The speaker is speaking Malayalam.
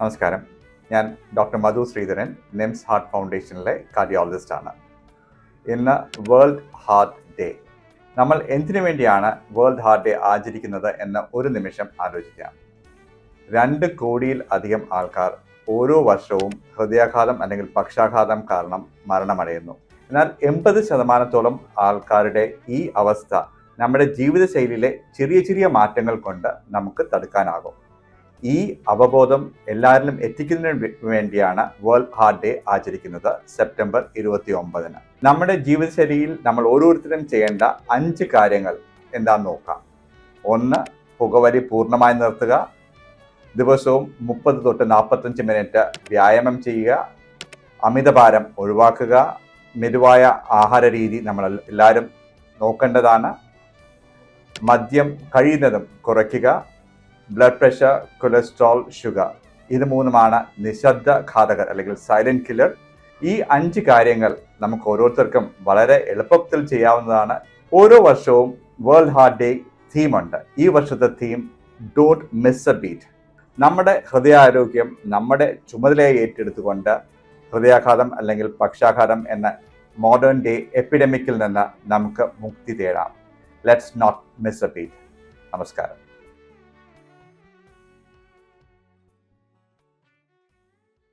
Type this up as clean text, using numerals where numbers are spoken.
നമസ്കാരം. ഞാൻ ഡോക്ടർ മധു ശ്രീധരൻ, നിംസ് ഹാർട്ട് ഫൗണ്ടേഷനിലെ കാർഡിയോളജിസ്റ്റാണ്. ഇന്ന് വേൾഡ് ഹാർട്ട് ഡേ. നമ്മൾ എന്തിനു വേണ്ടിയാണ് വേൾഡ് ഹാർട്ട് ഡേ ആചരിക്കുന്നത് എന്ന് ഒരു നിമിഷം ആലോചിക്കാം. 2 കോടിയിൽ അധികം ആൾക്കാർ ഓരോ വർഷവും ഹൃദയാഘാതം അല്ലെങ്കിൽ പക്ഷാഘാതം കാരണം മരണമടയുന്നു. എന്നാൽ 80% ആൾക്കാരുടെ ഈ അവസ്ഥ നമ്മുടെ ജീവിതശൈലിയിലെ ചെറിയ ചെറിയ മാറ്റങ്ങൾ കൊണ്ട് നമുക്ക് തടുക്കാനാകും. ഈ അവബോധം എല്ലാവരിലും എത്തിക്കുന്നതിന് വേണ്ടിയാണ് വേൾഡ് ഹാർട്ട് ഡേ ആചരിക്കുന്നത് സെപ്റ്റംബർ 29. നമ്മുടെ ജീവിതശൈലിയിൽ നമ്മൾ ഓരോരുത്തരും ചെയ്യേണ്ട 5 കാര്യങ്ങൾ എന്താണെന്ന് നോക്കാം. 1. പുകവലി പൂർണ്ണമായി നിർത്തുക. ദിവസവും 30 തൊട്ട് 45 മിനിറ്റ് വ്യായാമം ചെയ്യുക. അമിതഭാരം ഒഴിവാക്കുക. മെതുവായ ആഹാര രീതി നമ്മൾ എല്ലാവരും നോക്കേണ്ടതാണ്. മദ്യം കഴിയുന്നതും കുറയ്ക്കുക. ബ്ലഡ് പ്രഷർ, കൊളസ്ട്രോൾ, ഷുഗർ, ഇത് 3 നിശബ്ദ ഘാതകർ അല്ലെങ്കിൽ സൈലന്റ് കില്ലർ. ഈ 5 കാര്യങ്ങൾ നമുക്ക് ഓരോരുത്തർക്കും വളരെ എളുപ്പത്തിൽ ചെയ്യാവുന്നതാണ്. ഓരോ വർഷവും വേൾഡ് ഹാർട്ട് ഡേ തീമുണ്ട്. ഈ വർഷത്തെ theme don't miss a beat. നമ്മുടെ ഹൃദയാരോഗ്യം നമ്മുടെ ചുമതലയെ ഏറ്റെടുത്തുകൊണ്ട് ഹൃദയാഘാതം അല്ലെങ്കിൽ പക്ഷാഘാതം എന്ന മോഡേൺ ഡേ എപ്പിഡമിക്കിൽ നിന്ന് നമുക്ക് മുക്തി തേടാം. Let's not miss a beat. നമസ്കാരം.